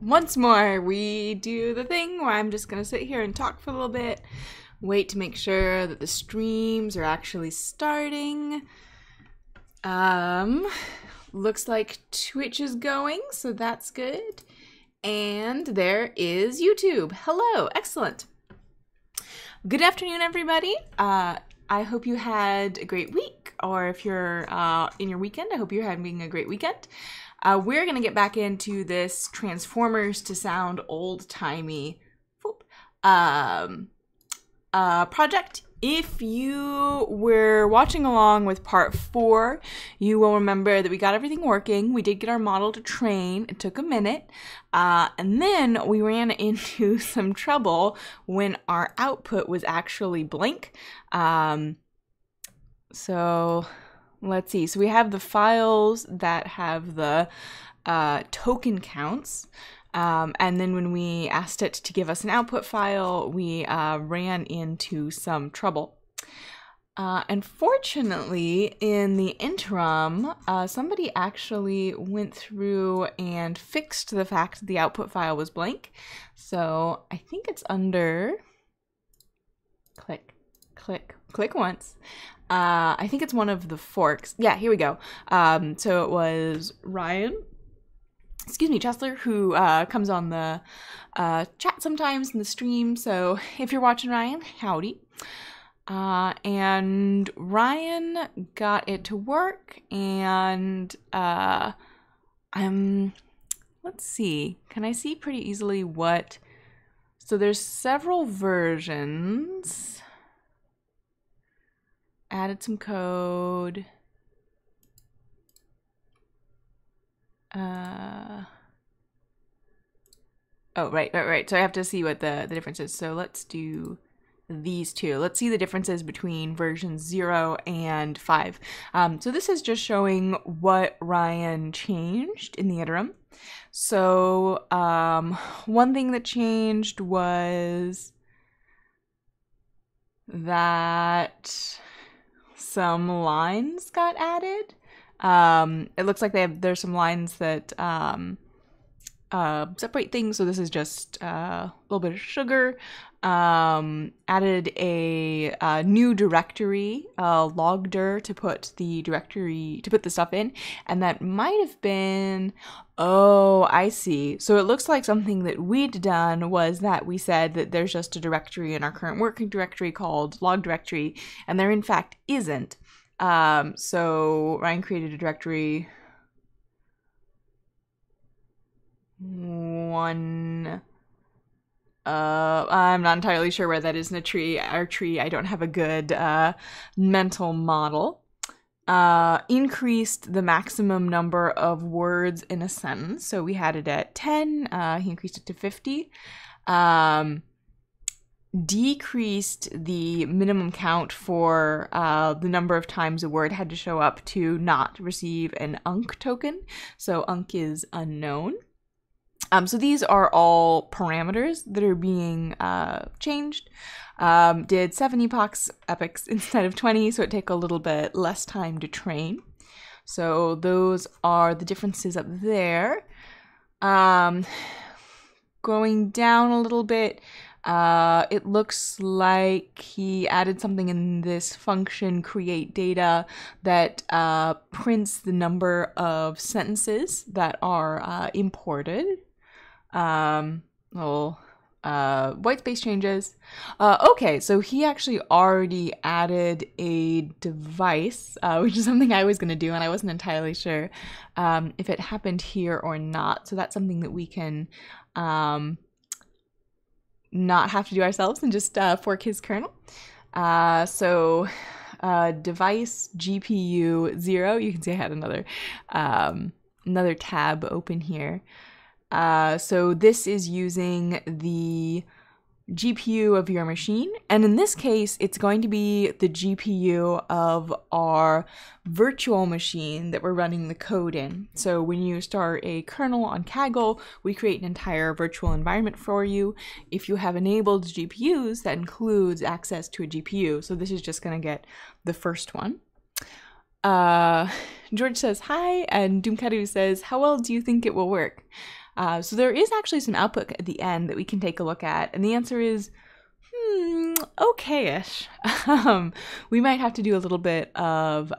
once more, we do the thing where I'm just going to sit here and talk for a little bit, wait to make sure that the streams are actually starting. Looks like Twitch is going, so that's good. And there is YouTube. Hello, excellent. Good afternoon, everybody. I hope you had a great week, or if you're in your weekend, I hope you're having a great weekend. We're going to get back into this Transformers to Sound Old-Timey project. If you were watching along with part 4, you will remember that we got everything working. We did get our model to train. It took a minute. And then we ran into some trouble when our output was actually blank. So let's see. So we have the files that have the token counts. And then when we asked it to give us an output file, we ran into some trouble. Unfortunately, in the interim, somebody actually went through and fixed the fact that the output file was blank. So I think it's under, click once. I think it's one of the forks. Yeah, here we go. So it was Ryan, Chesler, who comes on the chat sometimes in the stream. So if you're watching, Ryan, howdy. And Ryan got it to work, and let's see. Can I see pretty easily what? So there's several versions. Added some code. Oh, right. So I have to see what the difference is. So let's do these two. Let's see the differences between version 0 and 5. So this is just showing what Ryan changed in the interim. So one thing that changed was that some lines got added. It looks like there's some lines that separate things. So this is just a little bit of sugar. Added a new directory, logdir, to put the stuff in, and that might have been, oh, I see. So it looks like something that we'd done was that we said that there's just a directory in our current working directory called log directory, and there in fact isn't. So Ryan created a directory I'm not entirely sure where that is in our tree. I don't have a good mental model. Increased the maximum number of words in a sentence. So we had it at 10. He increased it to 50. Decreased the minimum count for the number of times a word had to show up to not receive an UNC token. So UNC is unknown. So these are all parameters that are being changed. Did 7 epochs instead of 20, so it take a little bit less time to train. So those are the differences up there. Going down a little bit, it looks like he added something in this function create data that prints the number of sentences that are imported. White space changes. Okay, so he actually already added a device, which is something I was going to do, and I wasn't entirely sure if it happened here or not. So that's something that we can not have to do ourselves and just fork his kernel. So device GPU 0. You can see I had another tab open here. So this is using the GPU of your machine, and in this case it's going to be the GPU of our virtual machine that we're running the code in. So when you start a kernel on Kaggle, we create an entire virtual environment for you. If you have enabled GPUs, that includes access to a GPU. So this is just going to get the first one. George says hi, and Doomkadu says, how well do you think it will work? So there is actually some output at the end that we can take a look at, and the answer is okay-ish. We might have to do a little bit of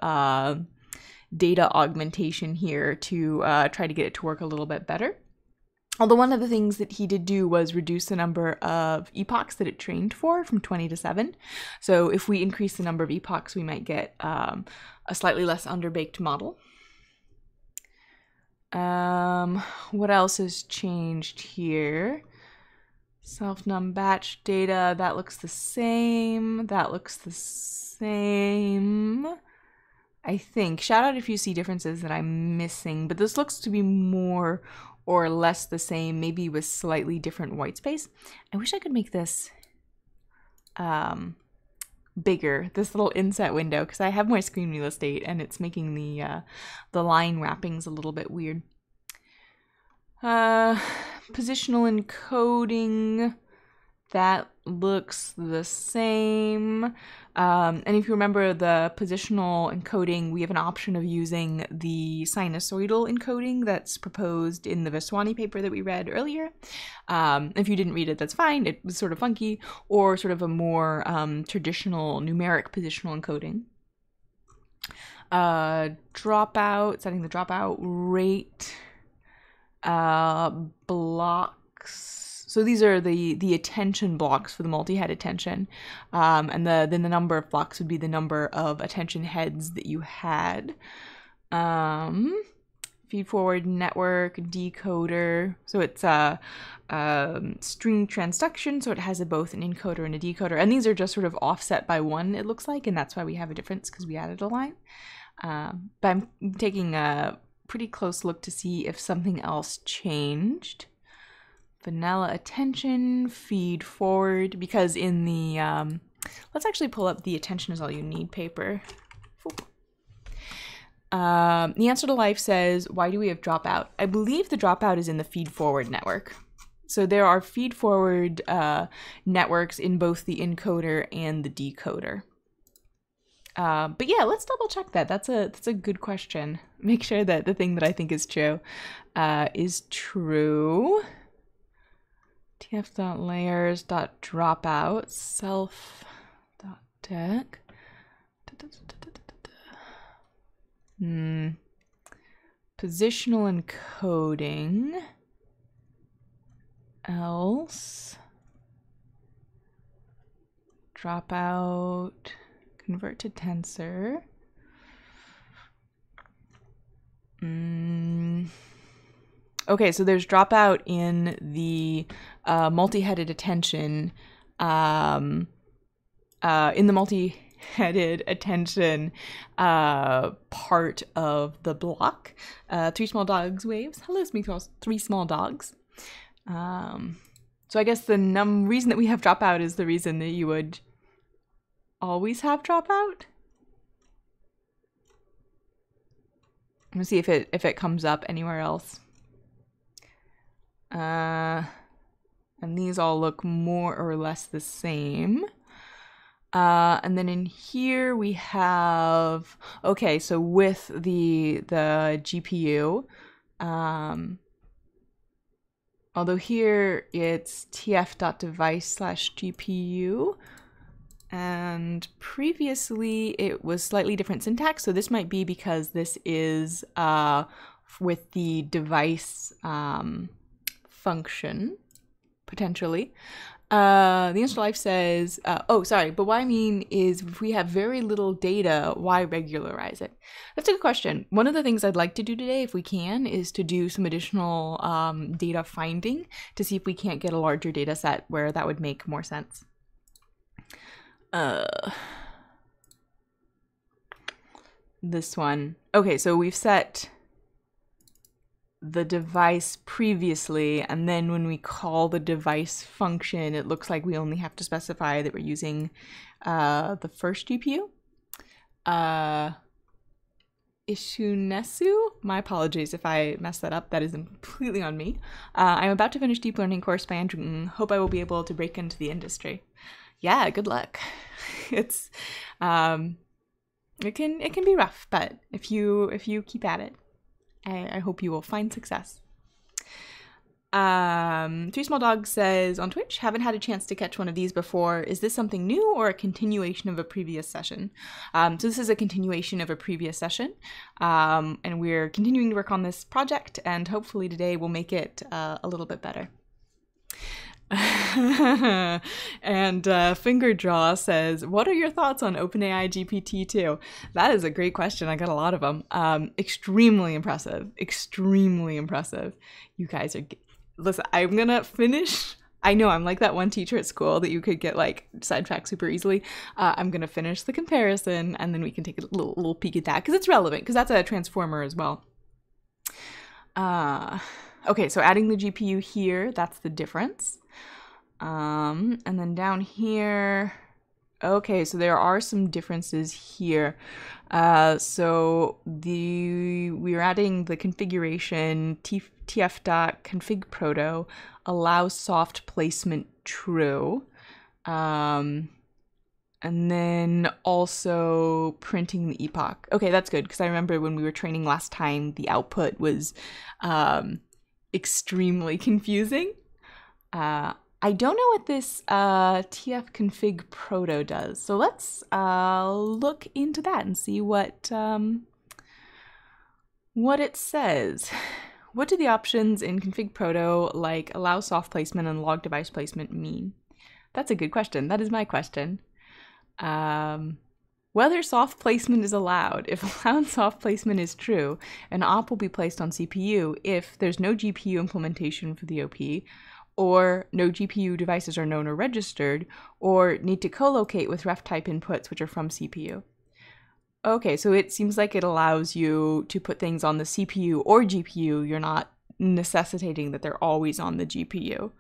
data augmentation here to try to get it to work a little bit better. Although one of the things that he did do was reduce the number of epochs that it trained for from 20 to 7. So if we increase the number of epochs, we might get a slightly less underbaked model. What else has changed here? Self-num batch data, that looks the same. That looks the same, I think. Shout out if you see differences that I'm missing, but this looks to be more or less the same, maybe with slightly different white space. I wish I could make this bigger, this little inset window, because I have more screen real estate and it's making the line wrappings a little bit weird. Positional encoding, that looks the same. And if you remember the positional encoding, we have an option of using the sinusoidal encoding that's proposed in the Vaswani paper that we read earlier. If you didn't read it, that's fine. It was sort of funky, or sort of a more traditional numeric positional encoding. Dropout, setting the dropout rate. Blocks. So these are the attention blocks for the multi-head attention, and then the number of blocks would be the number of attention heads that you had. Feed-forward network decoder. So it's a string transduction, so it has both an encoder and a decoder, and these are just sort of offset by 1, it looks like, and that's why we have a difference, because we added a line. But I'm taking a pretty close look to see if something else changed. Vanilla attention, feed forward, because in the, let's actually pull up the attention is all you need paper. The answer to life says, why do we have dropout? I believe the dropout is in the feed forward network. So there are feed forward networks in both the encoder and the decoder. But yeah, let's double check that. That's a good question. Make sure that the thing that I think is true is true. tf.layers.dropout self.deck. Positional encoding. Else. Dropout. Convert to tensor. Okay, so there's dropout in the multi-headed attention. In the multi-headed attention part of the block. 3 small dogs waves. Hello, 3 small dogs. So I guess the reason that we have dropout is the reason that you would always have dropout. I'm gonna see if it comes up anywhere else. And these all look more or less the same. And then in here we have, okay, so with the GPU, although here it's tf.device/GPU, and previously it was slightly different syntax, so this might be because this is with the device function, potentially. The answer to life says, oh, sorry, but what I mean is if we have very little data, why regularize it? That's a good question. One of the things I'd like to do today, if we can, is to do some additional data finding to see if we can't get a larger data set where that would make more sense. This one. Okay, so we've set the device previously, and then when we call the device function, it looks like we only have to specify that we're using the first GPU. Ishunesu, my apologies if I messed that up. That is completely on me. I'm about to finish deep learning course by Andrew Ng. Hope I will be able to break into the industry. Yeah, good luck. It's it can be rough, but if you keep at it, I hope you will find success. Three Small Dogs says on Twitch, haven't had a chance to catch one of these before. Is this something new or a continuation of a previous session? So this is a continuation of a previous session, and we're continuing to work on this project, and hopefully today we'll make it a little bit better. And Finger Draw says, what are your thoughts on OpenAI GPT-2? That is a great question. I got a lot of them. Extremely impressive. Extremely impressive. You guys are... Listen, I'm gonna finish... I know I'm like that one teacher at school that you could get like sidetracked super easily. I'm gonna finish the comparison and then we can take a little peek at that because it's relevant, because that's a transformer as well. Okay, so adding the GPU here, that's the difference. And then down here, okay, so there are some differences here. So we're adding the configuration tf.config proto allows soft placement true. And then also printing the epoch. Okay, that's good, because I remember when we were training last time, the output was extremely confusing. I don't know what this tf-config proto does, so let's look into that and see what it says. What do the options in config proto, like allow soft placement and log device placement, mean? That's a good question. That is my question. Whether soft placement is allowed. If allowed soft placement is true, an op will be placed on CPU if there's no GPU implementation for the OP, or no GPU devices are known or registered, or need to co-locate with ref type inputs which are from CPU. Okay, so it seems like it allows you to put things on the CPU or GPU. You're not necessitating that they're always on the GPU.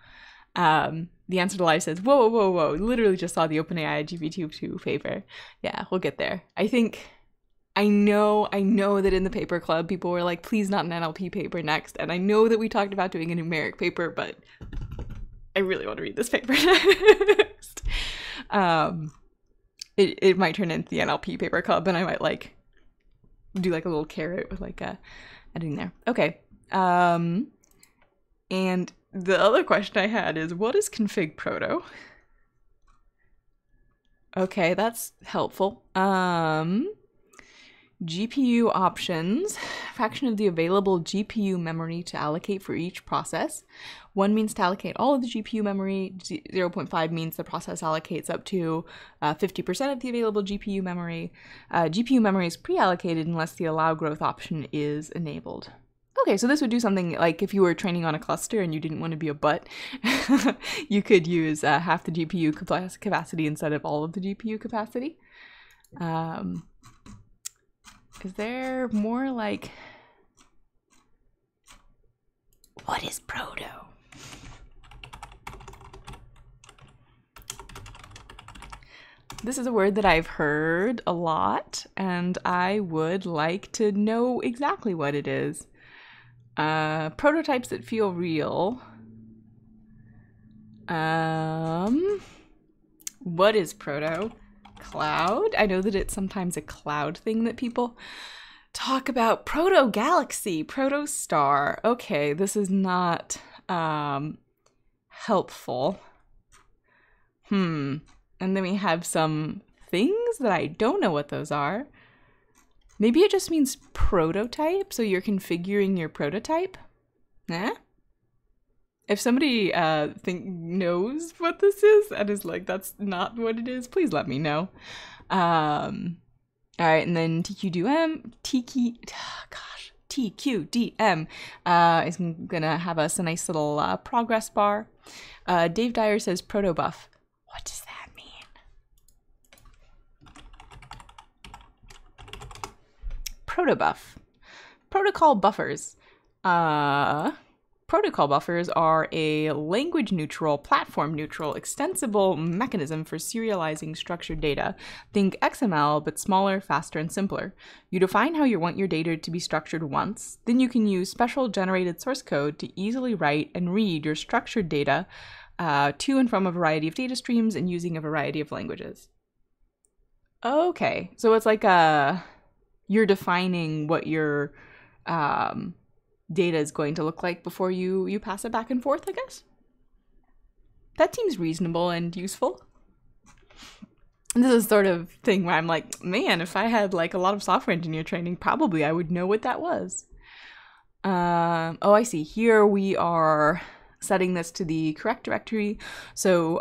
The answer to live says, whoa, whoa, whoa, literally just saw the OpenAI GPT-2 paper. Yeah, we'll get there. I know that in the paper club, people were like, please not an NLP paper next. And I know that we talked about doing a numeric paper, but I really want to read this paper next. It might turn into the NLP paper club, and I might like do like a little carrot with like editing there. Okay. And the other question I had is, what is config proto? Okay, that's helpful. GPU options, fraction of the available GPU memory to allocate for each process. 1 means to allocate all of the GPU memory. 0.5 means the process allocates up to 50% of the available GPU memory. GPU memory is pre-allocated unless the allow growth option is enabled. Okay, so this would do something like if you were training on a cluster and you didn't want to be a butt, you could use half the GPU capacity instead of all of the GPU capacity. Is there more like, what is proto? This is a word that I've heard a lot, and I would like to know exactly what it is. Prototypes that feel real. What is proto? Cloud? I know that it's sometimes a cloud thing that people talk about. Proto galaxy, proto star. Okay, this is not helpful. And then we have some things that I don't know what those are. Maybe it just means prototype, so you're configuring your prototype? Eh? If somebody knows what this is and is like, that's not what it is, please let me know. All right, and then TQDM is gonna have us a nice little progress bar. Dave Dyer says protobuf. What does that mean? Protobuf. Protocol buffers. Protocol buffers are a language-neutral, platform-neutral, extensible mechanism for serializing structured data. Think XML, but smaller, faster, and simpler. You define how you want your data to be structured once, then you can use special generated source code to easily write and read your structured data to and from a variety of data streams and using a variety of languages. Okay, so it's like you're defining what your data is going to look like before you pass it back and forth, I guess. That seems reasonable and useful. And this is sort of thing where I'm like, man, if I had like a lot of software engineer training, probably I would know what that was. Oh, I see. Here we are setting this to the correct directory. So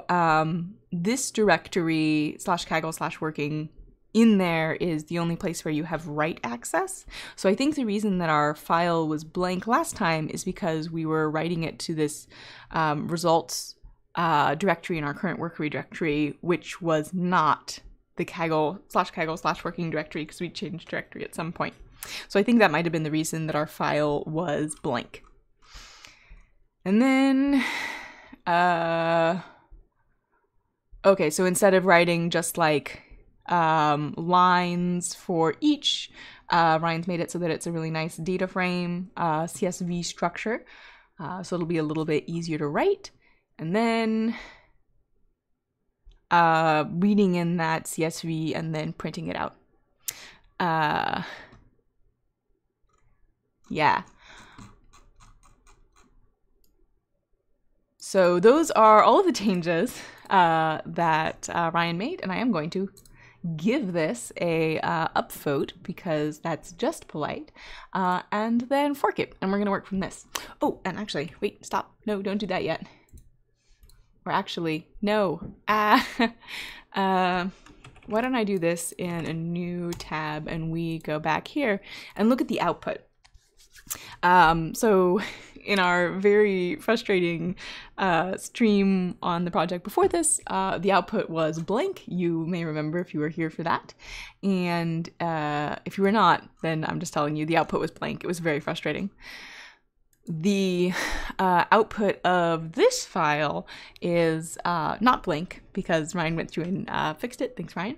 this directory /Kaggle/working in there is the only place where you have write access. So I think the reason that our file was blank last time is because we were writing it to this results directory in our current workery directory, which was not the /Kaggle/working directory because we changed directory at some point. So I think that might have been the reason that our file was blank. And then, okay, so instead of writing just like lines for each, Ryan's made it so that it's a really nice data frame CSV structure. So it'll be a little bit easier to write. And then reading in that CSV and then printing it out. Yeah. So those are all of the changes that Ryan made, and I am going to give this a upvote because that's just polite, and then fork it, and we're gonna work from this. Oh, and actually, wait, stop. No, don't do that yet. Or actually, no. Why don't I do this in a new tab and we go back here and look at the output. So in our very frustrating stream on the project before this, the output was blank. You may remember if you were here for that. And if you were not, then I'm just telling you the output was blank. It was very frustrating. The output of this file is not blank because Ryan went through and fixed it. Thanks, Ryan.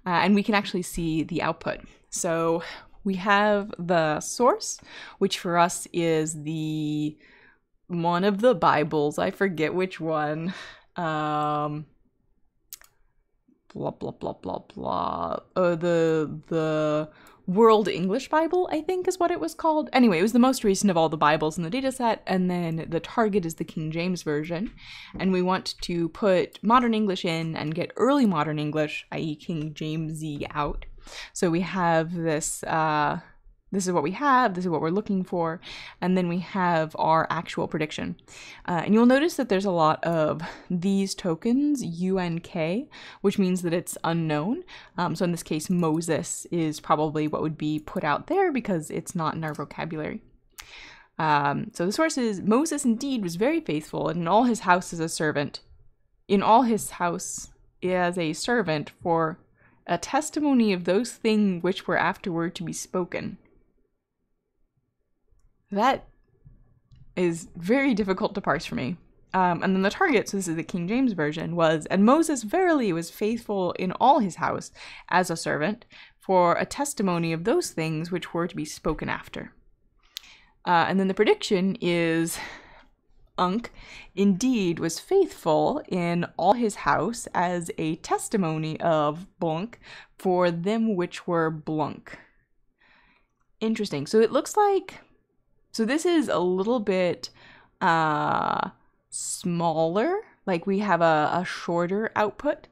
And we can actually see the output. So we have the source, which for us is one of the Bibles. I forget which one. Blah blah blah blah blah. The World English Bible, I think is what it was called. Anyway, it was the most recent of all the Bibles in the dataset, and then the target is the King James Version. And we want to put modern English in and get early modern English, i.e. King Jamesy, out. So we have this, this is what we have, this is what we're looking for, and then we have our actual prediction. And you'll notice that there's a lot of these tokens, UNK, which means that it's unknown. So in this case, Moses is probably what would be put out there because it's not in our vocabulary. So the source is, Moses indeed was very faithful, and in all his house as a servant. In all his house as a servant for a testimony of those things which were afterward to be spoken. That is very difficult to parse for me. And then the target, so this is the King James Version, was, and Moses verily was faithful in all his house as a servant for a testimony of those things which were to be spoken after. And then the prediction is, Unk indeed was faithful in all his house as a testimony of Blunk for them which were Blunk. Interesting. So it looks like, so this is a little bit smaller, like we have a shorter output.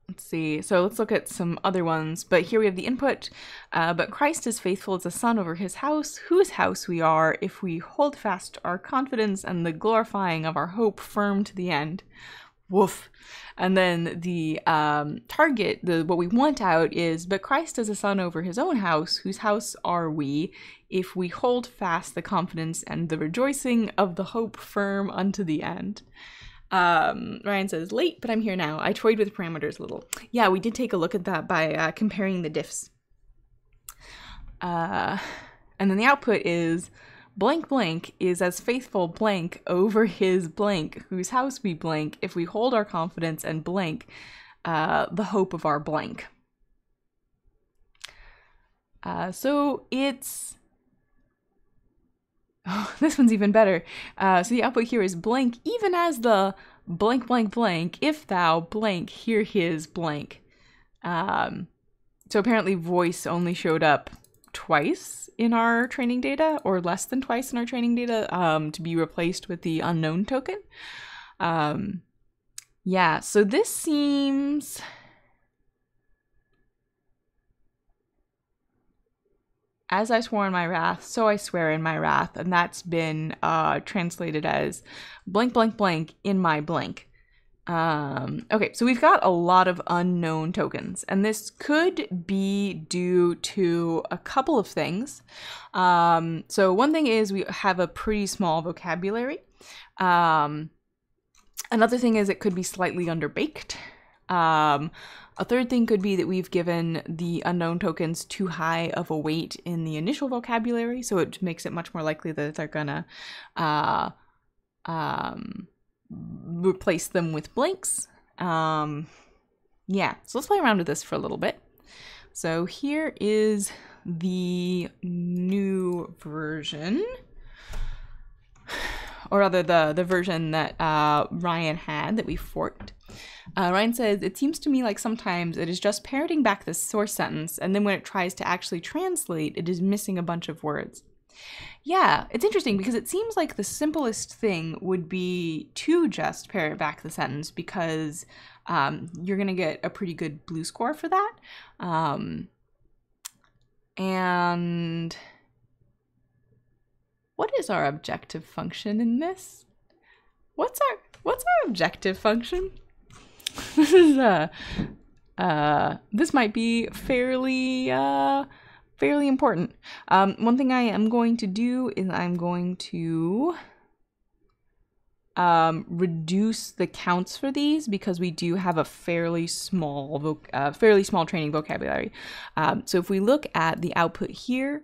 Let's see, so let's look at some other ones, but here we have the input. But Christ is faithful as a son over his house, whose house we are, if we hold fast our confidence and the glorifying of our hope firm to the end. Woof. And then the target, what we want out is, but Christ is a son over his own house, whose house are we, if we hold fast the confidence and the rejoicing of the hope firm unto the end. Ryan says, late, but I'm here now. I toyed with parameters a little. Yeah, we did take a look at that by comparing the diffs. And then the output is, blank blank is as faithful blank over his blank, whose house we blank, if we hold our confidence and blank the hope of our blank. So it's... Oh, this one's even better. So the output here is blank, even as the blank blank blank, if thou blank hear his blank. So apparently voice only showed up twice in our training data, or less than twice in our training data, to be replaced with the unknown token. Yeah, so this seems... As I swore in my wrath, so I swear in my wrath, and that's been translated as blank, blank, blank in my blank. Okay, so we've got a lot of unknown tokens, and this could be due to a couple of things. So one thing is we have a pretty small vocabulary. Another thing is it could be slightly underbaked. A third thing could be that we've given the unknown tokens too high of a weight in the initial vocabulary, so it makes it much more likely that they're gonna replace them with blanks. Yeah, so let's play around with this for a little bit. So here is the new version, or rather the version that Ryan had that we forked. Ryan says, it seems to me like sometimes it is just parroting back the source sentence, and then when it tries to actually translate, it is missing a bunch of words. Yeah, it's interesting because it seems like the simplest thing would be to just parrot back the sentence, because you're going to get a pretty good blue score for that. And what is our objective function in this? What's our objective function? This is this might be fairly important. One thing I am going to do is I'm going to reduce the counts for these, because we do have a fairly small training vocabulary. So if we look at the output here,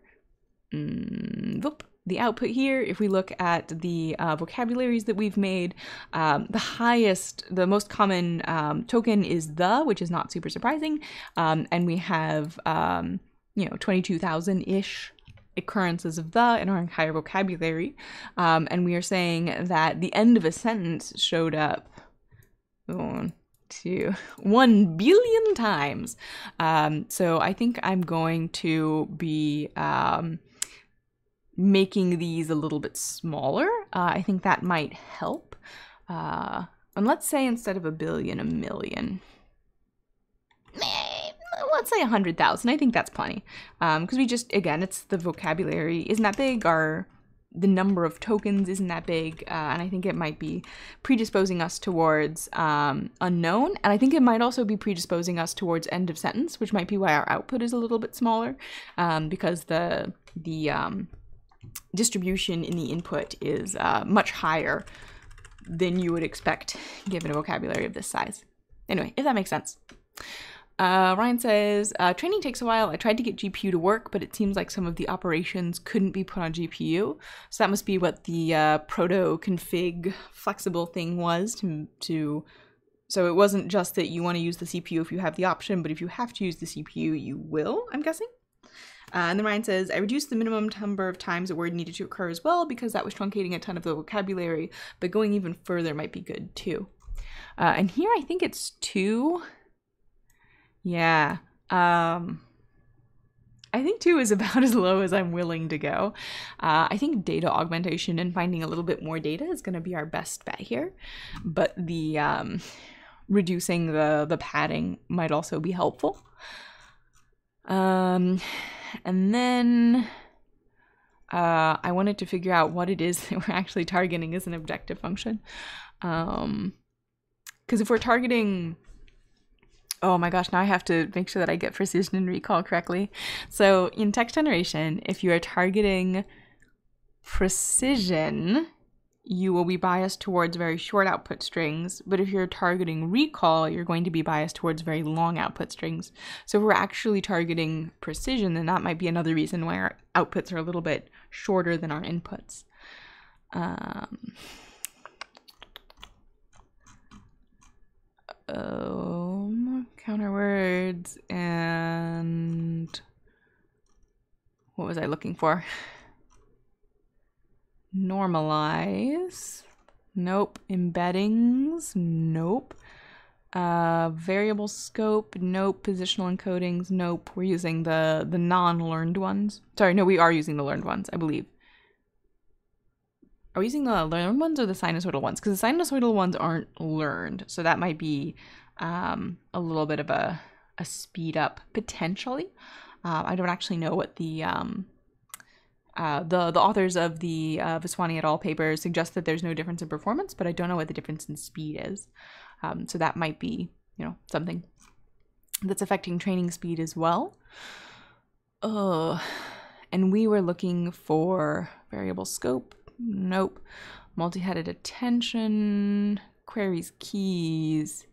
if we look at the vocabularies that we've made, the most common token is the, which is not super surprising, and we have 22,000-ish occurrences of the in our entire vocabulary, and we are saying that the end of a sentence showed up 1 billion times. So I think I'm going to be making these a little bit smaller. I think that might help. And let's say instead of 1 billion, 1 million. Let's say 100,000. I think that's plenty. Because we just, again, it's the vocabulary isn't that big. The number of tokens isn't that big. And I think it might be predisposing us towards unknown. And I think it might also be predisposing us towards end of sentence, which might be why our output is a little bit smaller. Because the distribution in the input is much higher than you would expect given a vocabulary of this size. Anyway, if that makes sense. Ryan says, training takes a while. I tried to get GPU to work, but it seems like some of the operations couldn't be put on GPU. So that must be what the proto config flexible thing was so it wasn't just that you want to use the CPU if you have the option, but if you have to use the CPU, you will, I'm guessing. And then Ryan says, I reduced the minimum number of times a word needed to occur as well, because that was truncating a ton of the vocabulary, but going even further might be good too. And here I think it's 2. Yeah. I think 2 is about as low as I'm willing to go. I think data augmentation and finding a little bit more data is going to be our best bet here. But the reducing the padding might also be helpful. And then I wanted to figure out what it is that we're actually targeting as an objective function. Because if we're targeting... Oh my gosh, now I have to make sure that I get precision and recall correctly. So in text generation, if you are targeting precision, you will be biased towards very short output strings. But if you're targeting recall, you're going to be biased towards very long output strings. So if we're actually targeting precision, then that might be another reason why our outputs are a little bit shorter than our inputs. Counter words, and what was I looking for? Normalize. Nope. Embeddings. Nope. Variable scope, nope. Positional encodings, nope. We're using the non-learned ones. Sorry, no, we are using the learned ones, I believe. Are we using the learned ones or the sinusoidal ones? Because the sinusoidal ones aren't learned, so that might be a little bit of a speed up potentially. I don't actually know what the authors of the Vaswani et al. Paper suggest that there's no difference in performance, but I don't know what the difference in speed is. So that might be, you know, something that's affecting training speed as well. And we were looking for variable scope. Nope. Multi-headed attention, queries, keys,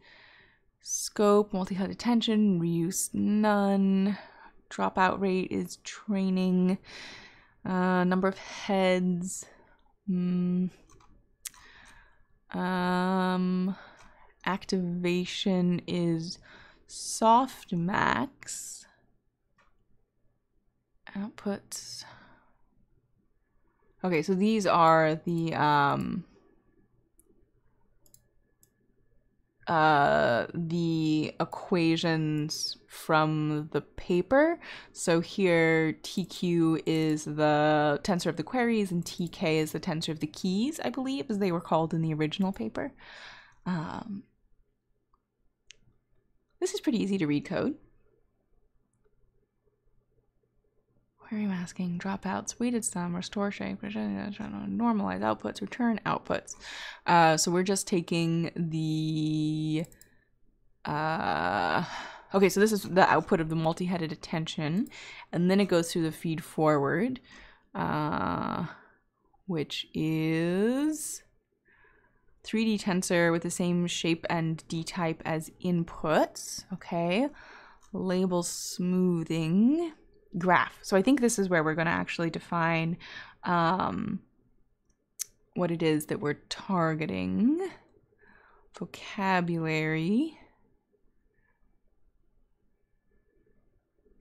scope, multi-headed attention, reuse, none. Dropout rate is training. Number of heads. Activation is softmax. Outputs. Okay, so these are the equations from the paper. So here TQ is the tensor of the queries and TK is the tensor of the keys, I believe, as they were called in the original paper. This is pretty easy to read code. Query masking, dropouts, weighted sum, restore shape, normalize outputs, return outputs. So we're just taking the okay, so this is the output of the multi-headed attention, and then it goes through the feed forward, which is 3D tensor with the same shape and D type as inputs. Okay, label smoothing, graph. So I think this is where we're going to actually define what it is that we're targeting. Vocabulary.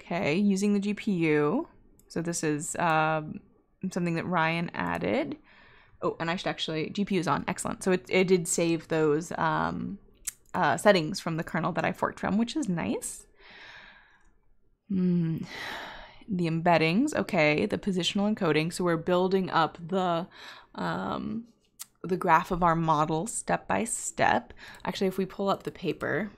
Okay, using the GPU. So this is something that Ryan added. Oh, and I should actually, GPU is on, excellent. So it did save those settings from the kernel that I forked from, which is nice. The embeddings, okay, the positional encoding. So we're building up the graph of our model step by step. Actually, if we pull up the paper,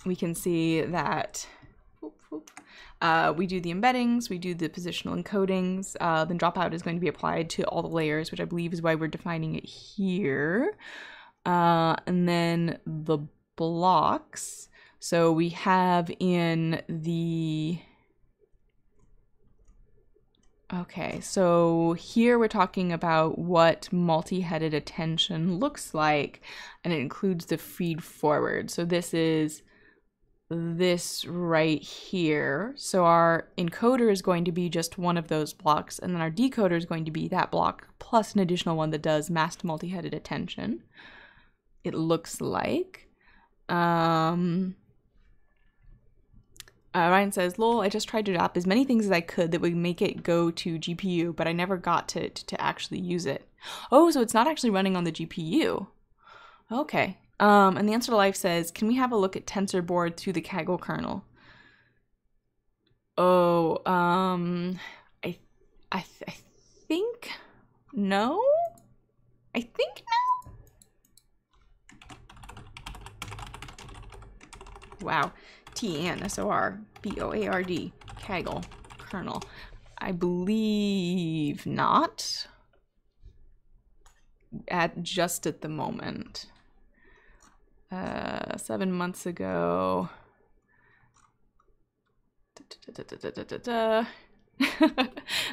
we can see that we do the embeddings, we do the positional encodings, then dropout is going to be applied to all the layers, which I believe is why we're defining it here. And then the blocks. So we have in the... Okay, so here we're talking about what multi-headed attention looks like, and it includes the feed forward. So this is this right here. So our encoder is going to be just one of those blocks, and then our decoder is going to be that block plus an additional one that does masked multi-headed attention. It looks like. Ryan says, lol, I just tried to drop as many things as I could that would make it go to GPU, but I never got to actually use it. Oh, so it's not actually running on the GPU. Okay. And the answer to life says, can we have a look at TensorBoard through the Kaggle kernel? Oh, I think no. I think no. Wow. TNSORBOARD, Kaggle kernel. I believe not. Just at the moment. 7 months ago.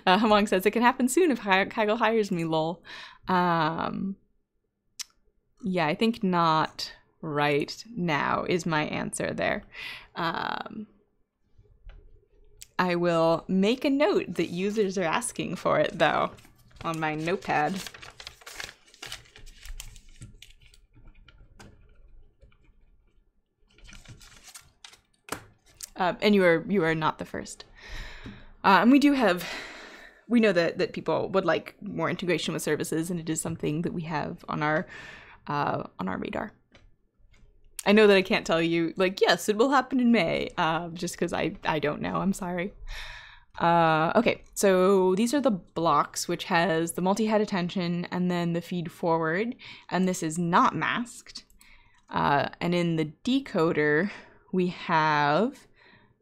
Hamong says it can happen soon if Kaggle hires me, lol. Yeah, I think not right now is my answer there. I will make a note that users are asking for it though on my notepad. And you are not the first. And we do have we know that people would like more integration with services, and it is something that we have on our radar. I know that I can't tell you, like, yes, it will happen in May, just because I don't know. I'm sorry. Okay, so these are the blocks, which has the multi-head attention and then the feed forward, and this is not masked. And in the decoder, we have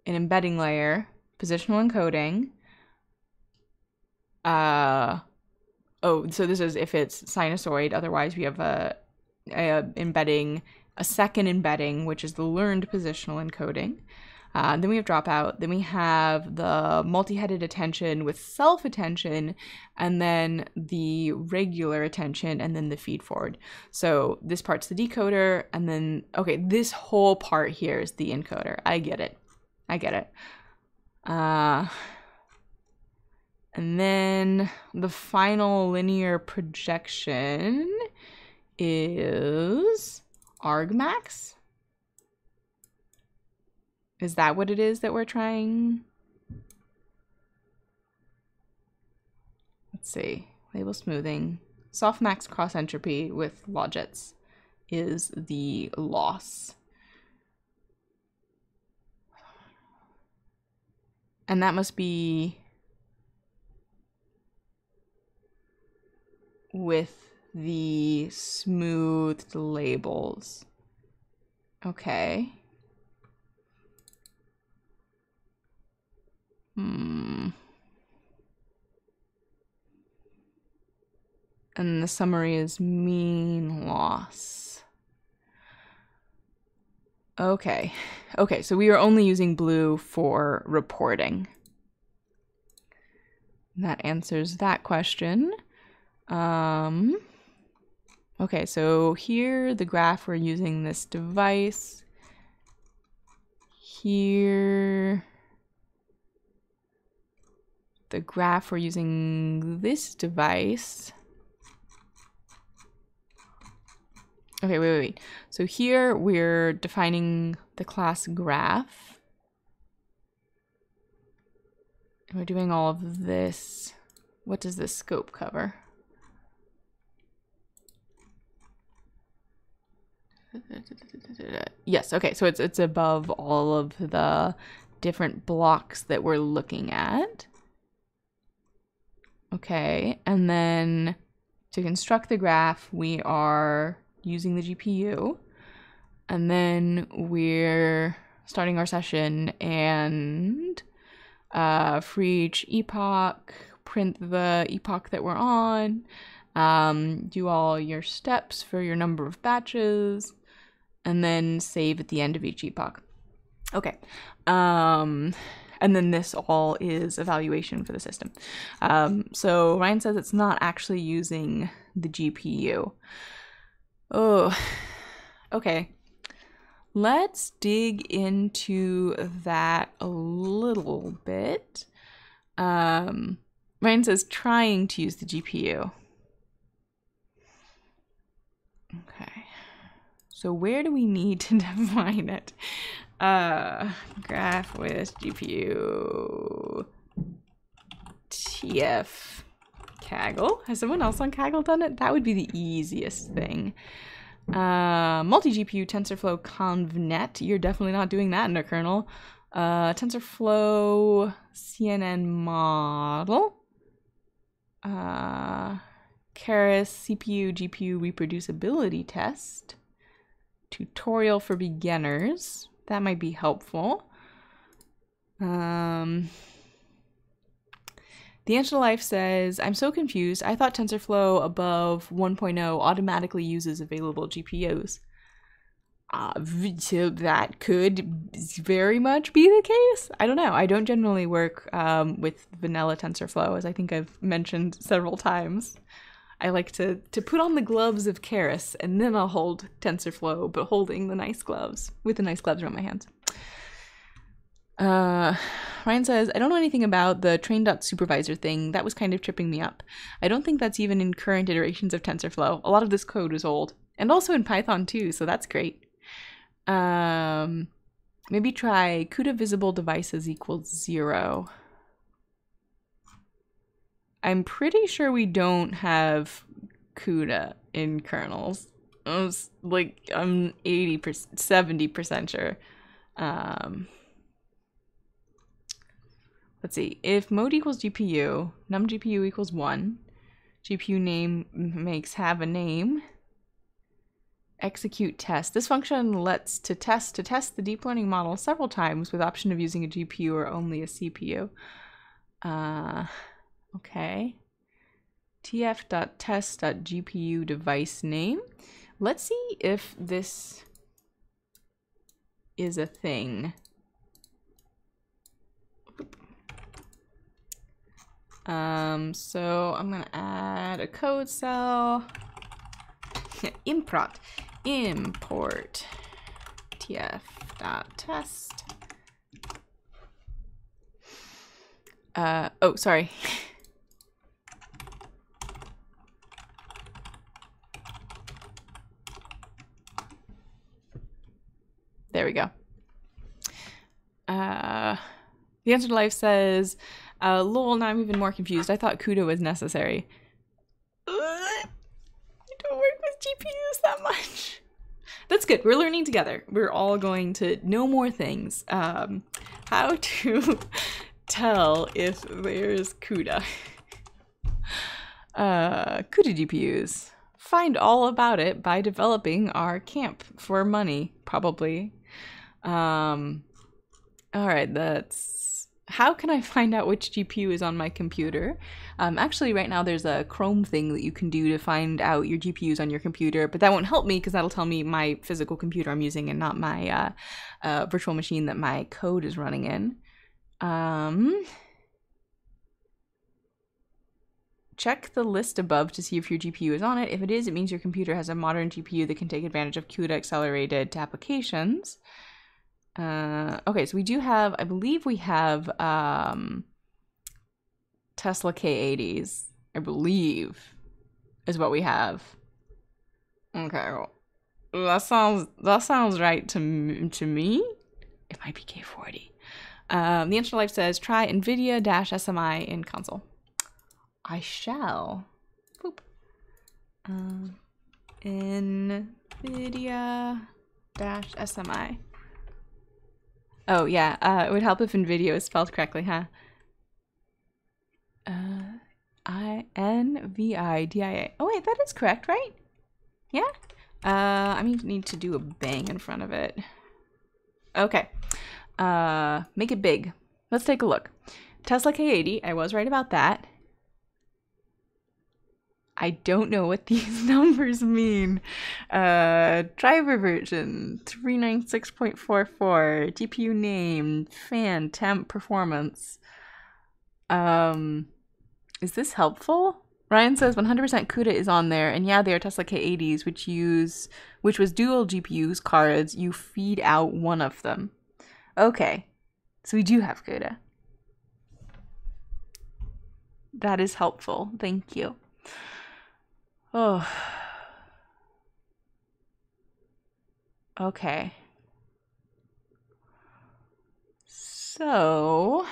an embedding layer, positional encoding. So this is if it's sinusoid. Otherwise, we have a second embedding, which is the learned positional encoding. Then we have dropout. Then we have the multi-headed attention with self-attention, and then the regular attention, and then the feed forward. So this part's the decoder, and then, okay, this whole part here is the encoder. I get it. And then the final linear projection is argmax. Is that what it is that we're trying? Let's see. Label smoothing. Softmax cross entropy with logits is the loss. And that must be with the smoothed labels. Okay. And the summary is mean loss. Okay. Okay, so we are only using blue for reporting. That answers that question. Okay, so here the graph, we're using this device. Here the graph, we're using this device. Okay, wait. So here we're defining the class graph. We're doing all of this. What does this scope cover? Yes, okay, so it's above all of the different blocks that we're looking at. Okay, and then to construct the graph, we are using the GPU, and then we're starting our session, and for each epoch, print the epoch that we're on, do all your steps for your number of batches, and then save at the end of each epoch. Okay. And then this all is evaluation for the system. So Ryan says it's not actually using the GPU. Oh, okay. Let's dig into that a little bit. Ryan says trying to use the GPU. Okay. So where do we need to define it? Graph with GPU. TF Kaggle. Has someone else on Kaggle done it? That would be the easiest thing. Multi-GPU TensorFlow ConvNet. You're definitely not doing that in a kernel. TensorFlow CNN model. Keras CPU GPU reproducibility test. Tutorial for beginners. That might be helpful. The Answer to Life says, I'm so confused. I thought TensorFlow above 1.0 automatically uses available GPUs. So that could very much be the case. I don't know. I don't generally work with vanilla TensorFlow, as I think I've mentioned several times. I like to put on the gloves of Keras, and then I'll hold TensorFlow, but holding the nice gloves, with the nice gloves around my hands. Ryan says, I don't know anything about the train.supervisor thing. That was kind of tripping me up. I don't think that's even in current iterations of TensorFlow. A lot of this code is old. And also in Python too, so that's great. Maybe try CUDA visible devices equals 0. I'm pretty sure we don't have CUDA in kernels. I'm 80%, 70% sure. Let's see. If mode equals GPU, num GPU equals 1, GPU name makes have a name, execute test. This function lets to test the deep learning model several times with option of using a GPU or only a CPU. Okay. tf.test.gpu device name. Let's see if this is a thing. So I'm gonna add a code cell. import tf.test. Oh, sorry. There we go. The answer to life says, lol, now I'm even more confused. I thought CUDA was necessary. I don't work with GPUs that much. That's good. We're learning together. We're all going to know more things. How to tell if there's CUDA. CUDA GPUs. Find all about it by developing our camp for money, probably. All right, that's... How can I find out which GPU is on my computer? Actually, right now there's a Chrome thing that you can do to find out your GPUs on your computer, but that won't help me because that'll tell me my physical computer I'm using and not my virtual machine that my code is running in. Check the list above to see if your GPU is on it. If it is, it means your computer has a modern GPU that can take advantage of CUDA accelerated applications. Okay, so we do have, I believe we have Tesla K80s, I believe, is what we have. Okay, well, that sounds right to me. It might be K40. The answer to life says, try NVIDIA-SMI in console. I shall. Boop. NVIDIA-SMI. Oh, yeah. It would help if NVIDIA was spelled correctly, huh? I-N-V-I-D-I-A. Oh, wait, that is correct, right? Yeah? I need to do a bang in front of it. Okay. Make it big. Let's take a look. Tesla K80. I was right about that. I don't know what these numbers mean. Driver version 396.44, GPU name, fan, temp, performance. Is this helpful? Ryan says 100% CUDA is on there, and yeah, they are Tesla K80s, which was dual GPUs cards. You feed out one of them. Okay, so we do have CUDA. That is helpful. Thank you. Oh. Okay. So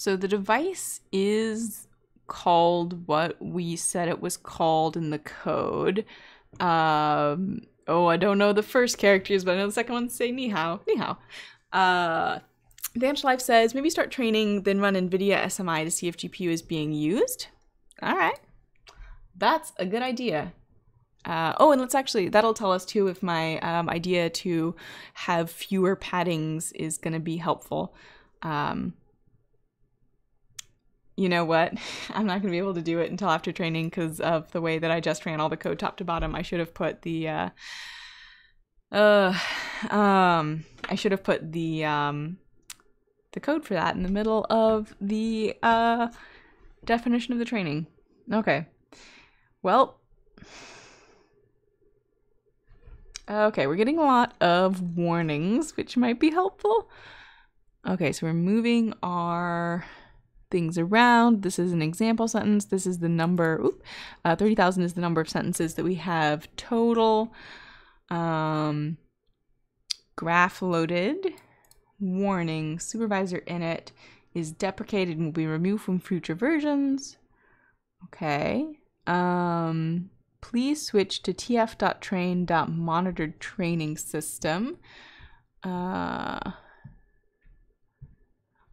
the device is called what we said it was called in the code. Oh, I don't know the first characters, but I know the second one say ni hao. Ni hao. The answer life says, maybe start training, then run NVIDIA SMI to see if GPU is being used. All right. That's a good idea. Oh, and that'll tell us too if my idea to have fewer paddings is going to be helpful. You know what? I'm not going to be able to do it until after training because of the way that I just ran all the code top to bottom. I should have put the code for that in the middle of the definition of the training. Okay. Well. Okay, we're getting a lot of warnings, which might be helpful. Okay, so we're moving our things around. This is an example sentence. This is the number, 30,000 is the number of sentences that we have total. graph loaded. Warning, supervisor init is deprecated and will be removed from future versions. Okay. Please switch to tf.train.monitored training system.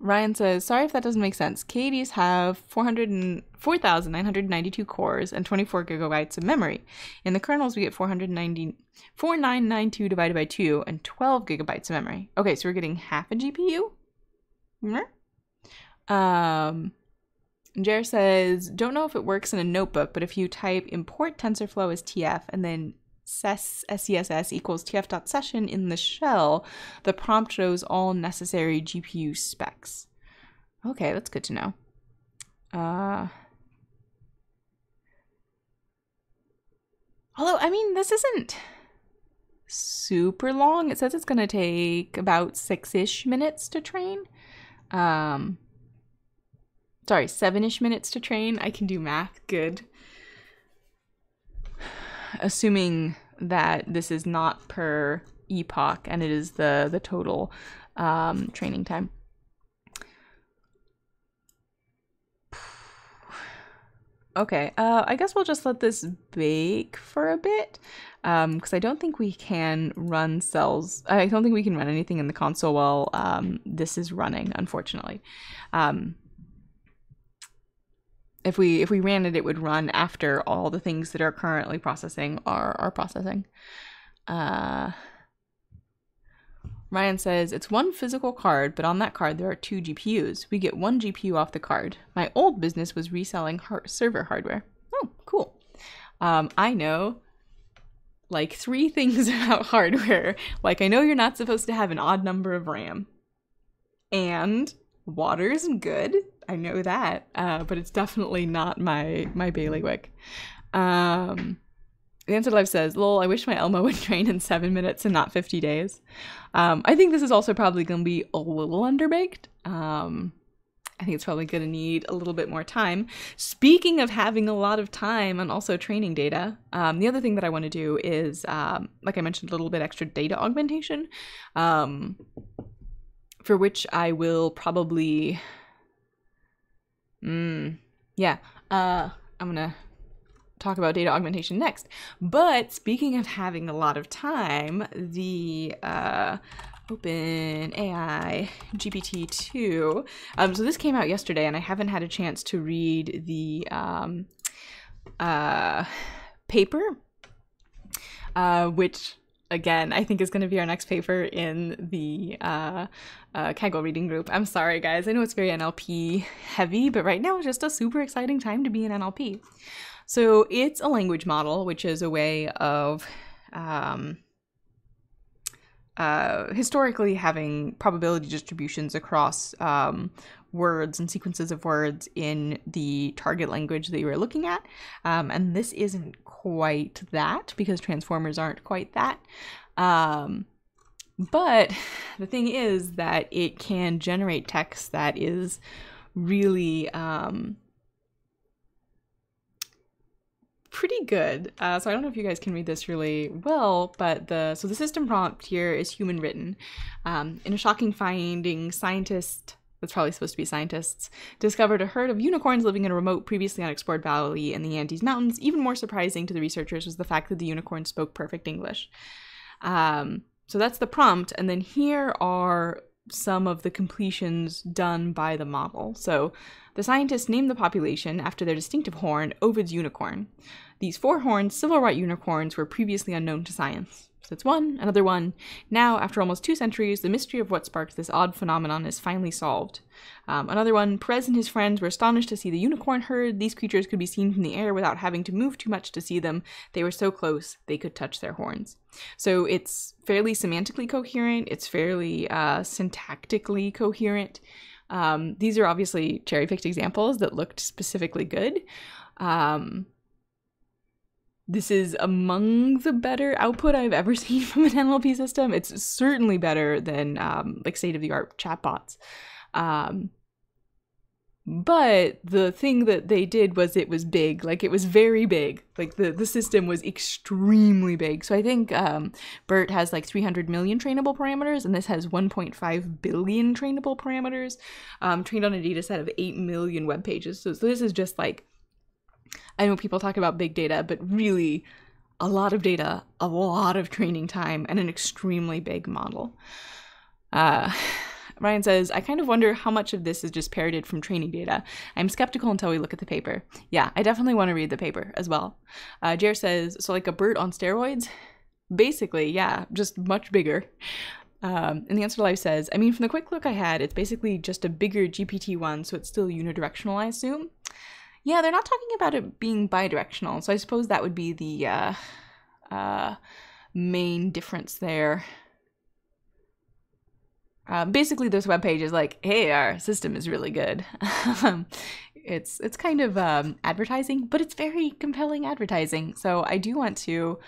Ryan says, sorry if that doesn't make sense. KDs have 4,992 cores and 24 gigabytes of memory. In the kernels, we get 4,992 divided by 2 and 12 gigabytes of memory. Okay, so we're getting half a GPU? Jer says, don't know if it works in a notebook, but if you type import TensorFlow as TF and then SESS equals tf.session in the shell, the prompt shows all necessary GPU specs. Okay, that's good to know. Although, I mean, this isn't super long. It says it's going to take about 6-ish minutes to train. Sorry, 7-ish minutes to train. I can do math good. Assuming that this is not per epoch and it is the total training time. Okay, I guess we'll just let this bake for a bit, because I don't think we can run cells. I don't think we can run anything in the console while this is running, unfortunately. If we ran it, it would run after all the things that are currently processing are processing. Ryan says, it's one physical card, but on that card there are 2 GPUs. We get 1 GPU off the card. My old business was reselling server hardware. Oh, cool. I know like 3 things about hardware. Like, I know you're not supposed to have an odd number of RAM. And water isn't good. I know that, but it's definitely not my bailiwick. The Answer to Life says, lol, I wish my Elmo would train in 7 minutes and not 50 days. I think this is also probably going to be a little underbaked. I think it's probably going to need a little bit more time. Speaking of having a lot of time and also training data, the other thing that I want to do is, like I mentioned, a little bit extra data augmentation, for which I will probably... I'm gonna talk about data augmentation next. But speaking of having a lot of time, the OpenAI GPT-2, so this came out yesterday and I haven't had a chance to read the paper, which again, I think is going to be our next paper in the Kaggle reading group. I'm sorry, guys. I know it's very NLP heavy, but right now it's just a super exciting time to be in NLP. So it's a language model, which is a way of historically having probability distributions across words and sequences of words in the target language that you were looking at. And this isn't quite that, because transformers aren't quite that. But the thing is that it can generate text that is really pretty good. So I don't know if you guys can read this really well, but the system prompt here is human written. In a shocking finding, scientists, that's probably supposed to be scientists, discovered a herd of unicorns living in a remote, previously unexplored valley in the Andes Mountains. Even more surprising to the researchers was the fact that the unicorns spoke perfect English. So that's the prompt, and then here are some of the completions done by the model. So the scientists named the population after their distinctive horn, Ovid's unicorn. These 4-horned silver-white unicorns were previously unknown to science. So that's one, another one. Now, after almost 2 centuries, the mystery of what sparked this odd phenomenon is finally solved. Another one, Perez and his friends were astonished to see the unicorn herd. These creatures could be seen from the air without having to move too much to see them. They were so close, they could touch their horns. So it's fairly semantically coherent. It's fairly syntactically coherent. These are obviously cherry-picked examples that looked specifically good. This is among the better output I've ever seen from an NLP system. It's certainly better than like state-of-the-art chatbots. But the thing that they did was it was big, like it was very big. Like the system was extremely big. So I think BERT has like 300 million trainable parameters, and this has 1.5 billion trainable parameters, trained on a data set of 8 million web pages. So this is just like, I know people talk about big data, but really a lot of data, a lot of training time, and an extremely big model. Ryan says, I kind of wonder how much of this is just parroted from training data. I'm skeptical until we look at the paper. Yeah, I definitely want to read the paper as well. Jer says, so like a BERT on steroids? Basically, yeah, just much bigger. And the answer to life says, I mean, from the quick look I had, it's basically just a bigger GPT-1, so it's still unidirectional, I assume. Yeah, they're not talking about it being bidirectional, so I suppose that would be the main difference there. Basically, this webpage is like, hey, our system is really good. It's kind of advertising, but it's very compelling advertising. So I do want to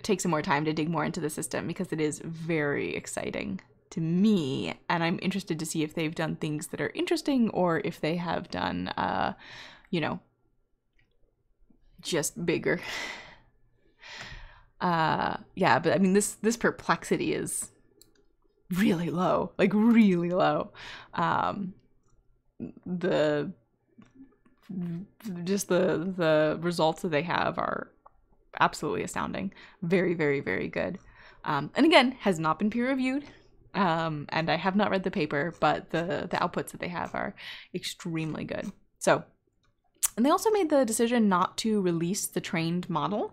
take some more time to dig more into the system because it is very exciting to me. And I'm interested to see if they've done things that are interesting or if they have done, just bigger. Yeah, but I mean, this perplexity is really low, like really low. The results that they have are absolutely astounding. Very, very, very good. And again, has not been peer reviewed. And I have not read the paper, but the outputs that they have are extremely good. So, and they also made the decision not to release the trained model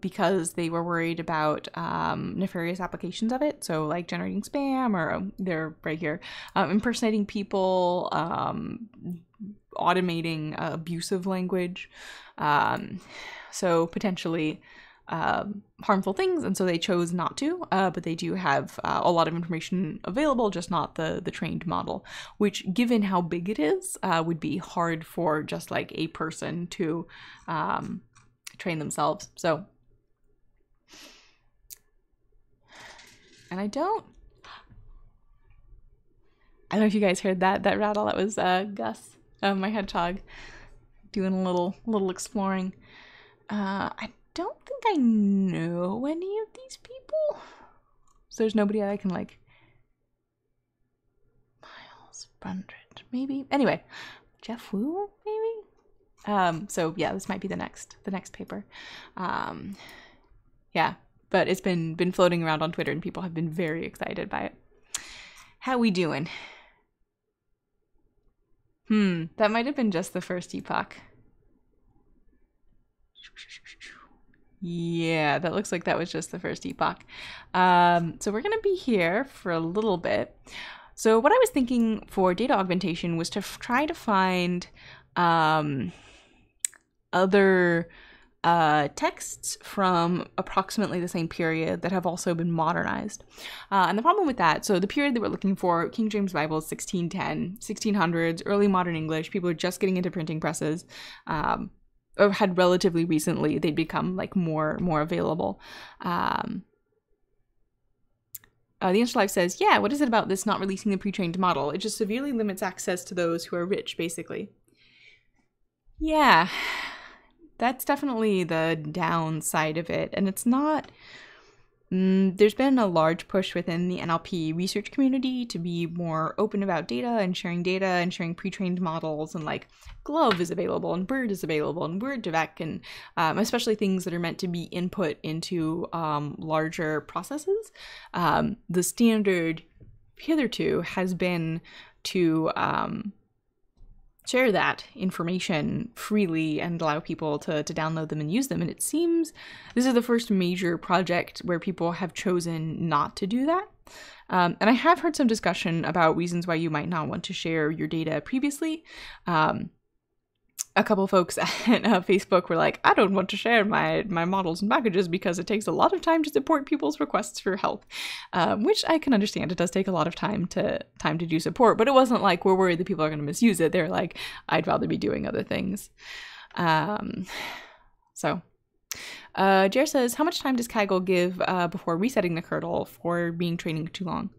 because they were worried about nefarious applications of it. So like generating spam, or they're right here, impersonating people, automating abusive language. So potentially harmful things, and so they chose not to, but they do have a lot of information available, just not the trained model, which, given how big it is, would be hard for just like a person to train themselves. So, and I don't know if you guys heard that rattle. That was Gus, my hedgehog, doing a little exploring. I don't think I know any of these people, so there's nobody I can like. Miles Brundred, maybe. Anyway, Jeff Wu, maybe. So yeah, this might be the next paper. Yeah, but it's been floating around on Twitter, and people have been very excited by it. How we doing? That might have been just the first epoch. Yeah, that looks like that was just the first epoch. So we're going to be here for a little bit. So what I was thinking for data augmentation was to try to find other texts from approximately the same period that have also been modernized. And the problem with that, so the period that we're looking for, King James Bible is 1610, 1600s, early modern English, people are just getting into printing presses. Or had relatively recently, they'd become like more available. The Answer Live says, yeah, what is it about this not releasing the pre-trained model? It just severely limits access to those who are rich, basically. Yeah, that's definitely the downside of it. And it's not... there's been a large push within the NLP research community to be more open about data and sharing pre-trained models, and like Glove is available and Bird is available and Word2Vec, and especially things that are meant to be input into larger processes. The standard hitherto has been to share that information freely and allow people to download them and use them. And it seems this is the first major project where people have chosen not to do that. And I have heard some discussion about reasons why you might not want to share your data previously. A couple folks at Facebook were like, I don't want to share my models and packages because it takes a lot of time to support people's requests for help, which I can understand. It does take a lot of time to do support, but it wasn't like we're worried that people are going to misuse it. They're like, I'd rather be doing other things. So Jer says, how much time does Kaggle give before resetting the kernel for being training too long?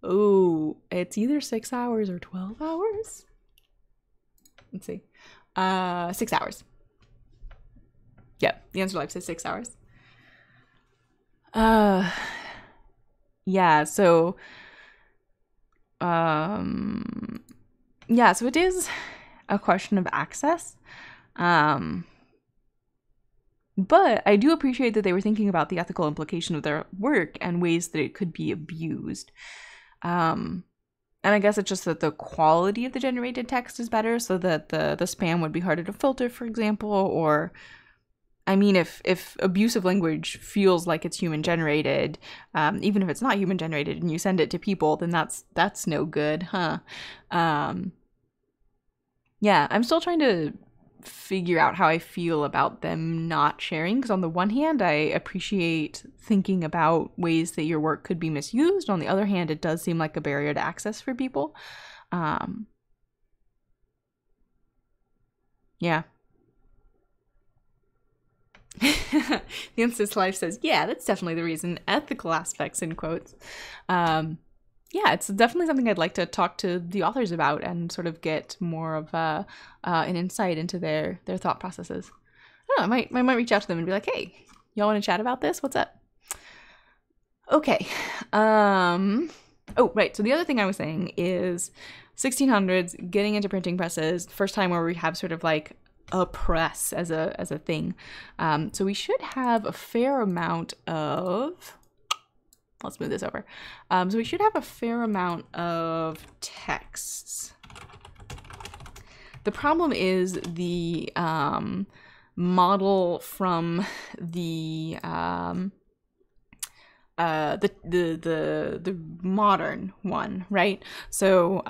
Oh, it's either 6 hours or 12 hours. Let's see. 6 hours. Yep, the answer live says 6 hours. Yeah, so yeah, so it is a question of access. But I do appreciate that they were thinking about the ethical implication of their work and ways that it could be abused. And I guess it's just that the quality of the generated text is better, so that the spam would be harder to filter, for example. Or, I mean, if abusive language feels like it's human generated, even if it's not human generated, and you send it to people, then that's no good, huh? Yeah, I'm still trying to figure out how I feel about them not sharing, because on the one hand, I appreciate thinking about ways that your work could be misused. On the other hand, it does seem like a barrier to access for people. Yeah. The Insist Life says, yeah, that's definitely the reason. Ethical aspects, in quotes. Yeah, it's definitely something I'd like to talk to the authors about and sort of get more of an insight into their thought processes. I don't know, I might reach out to them and be like, hey, y'all want to chat about this? What's up? Okay. Oh, right. So the other thing I was saying is 1600s, getting into printing presses, first time where we have sort of like a press as a thing. So we should have a fair amount of... Let's move this over. So we should have a fair amount of texts. The problem is the model from the modern one, right? So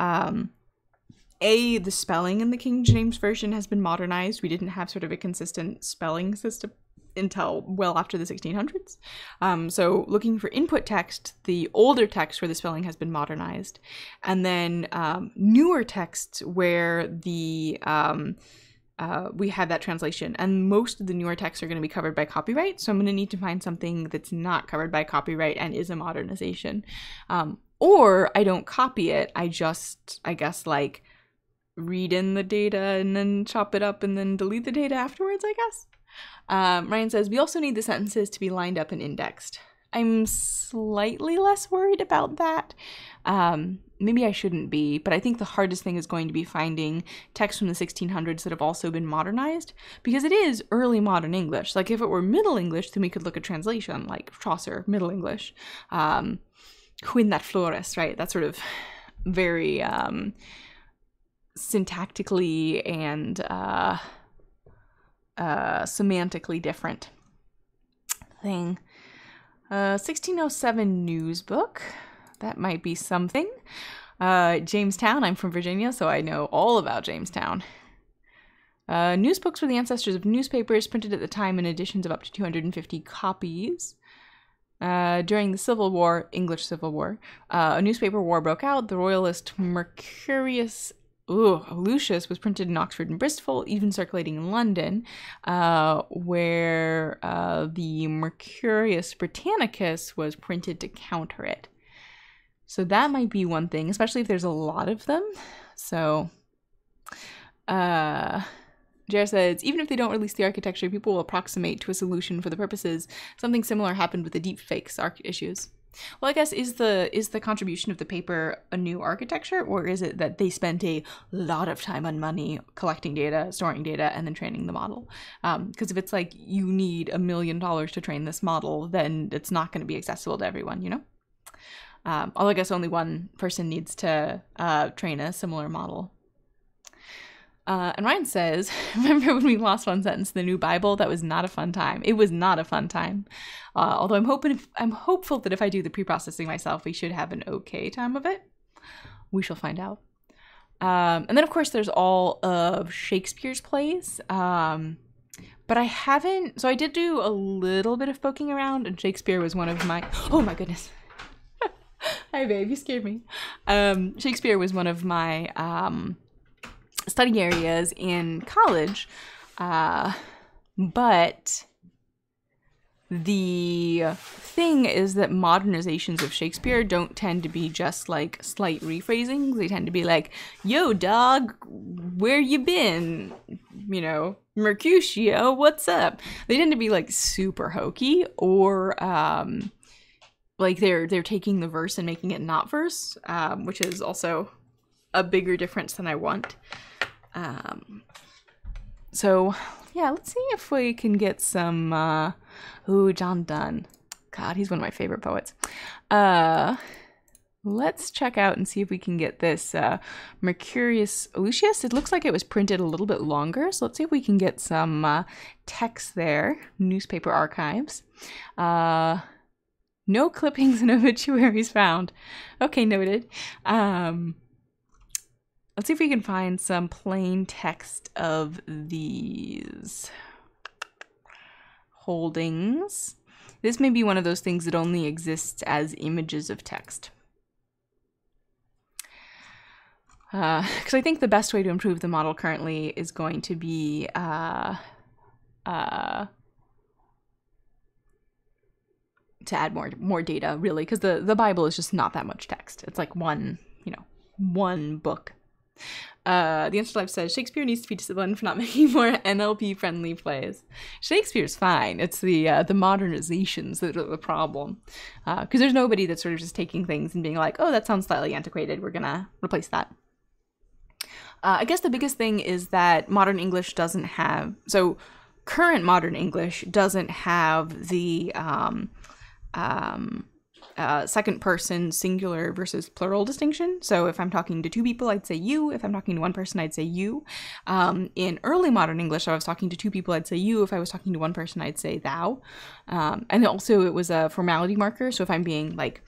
the spelling in the King James Version has been modernized. We didn't have sort of a consistent spelling system until well after the 1600s. So looking for input text, the older text where the spelling has been modernized, and then newer texts where we have that translation, and most of the newer texts are going to be covered by copyright. So I'm going to need to find something that's not covered by copyright and is a modernization. Or I don't copy it. I guess like read in the data and then chop it up and then delete the data afterwards, I guess. Ryan says, we also need the sentences to be lined up and indexed. I'm slightly less worried about that. Maybe I shouldn't be, but I think the hardest thing is going to be finding texts from the 1600s that have also been modernized, because it is early modern English. Like if it were Middle English, then we could look at translation, like Chaucer, Middle English. Quin that flores, right? That's sort of very syntactically and semantically different thing. 1607 news book. That might be something. Jamestown. I'm from Virginia, so I know all about Jamestown. News books were the ancestors of newspapers, printed at the time in editions of up to 250 copies. During the Civil War, English Civil War, a newspaper war broke out. The royalist Lucius was printed in Oxford and Bristol, even circulating in London, where the Mercurius Britannicus was printed to counter it. So that might be one thing, especially if there's a lot of them. So, Jer says, even if they don't release the architecture, people will approximate to a solution for the purposes. Something similar happened with the deepfakes issues. Well, I guess, is the contribution of the paper a new architecture, or is it that they spent a lot of time and money collecting data, storing data, and then training the model? Because if it's like you need $1 million to train this model, then it's not going to be accessible to everyone, you know? Although I guess only one person needs to train a similar model. And Ryan says, remember when we lost one sentence in the new Bible? That was not a fun time. It was not a fun time. Although I'm hopeful that if I do the pre-processing myself, we should have an okay time of it. We shall find out. And then, of course, there's all of Shakespeare's plays. But I haven't... So I did do a little bit of poking around, and Shakespeare was one of my... Oh, my goodness. Hi, babe. You scared me. Shakespeare was one of my... study areas in college, but the thing is that modernizations of Shakespeare don't tend to be just like slight rephrasings. They tend to be like, yo, dog, where you been? You know, Mercutio, what's up? They tend to be like super hokey, or like they're taking the verse and making it not verse, which is also a bigger difference than I want. So yeah, let's see if we can get some, ooh, John Donne. God, he's one of my favorite poets. Let's check out and see if we can get this Mercurius Lucius. It looks like it was printed a little bit longer, so let's see if we can get some text there. Newspaper archives. No clippings and obituaries found. Okay, noted. Let's see if we can find some plain text of these holdings. This may be one of those things that only exists as images of text. Because I think the best way to improve the model currently is going to be to add more data, really, because the Bible is just not that much text. It's like one book. The Interlife says Shakespeare needs to be disciplined for not making more NLP-friendly plays. Shakespeare's fine. It's the modernizations that are the problem. Because there's nobody that's sort of just taking things and being like, oh, that sounds slightly antiquated. We're gonna replace that. I guess the biggest thing is that modern English doesn't have... So current modern English doesn't have the... second person singular versus plural distinction. So if I'm talking to two people, I'd say you. If I'm talking to one person, I'd say you. In early modern English, if I was talking to two people, I'd say you. If I was talking to one person, I'd say thou. And also it was a formality marker. So if I'm being like,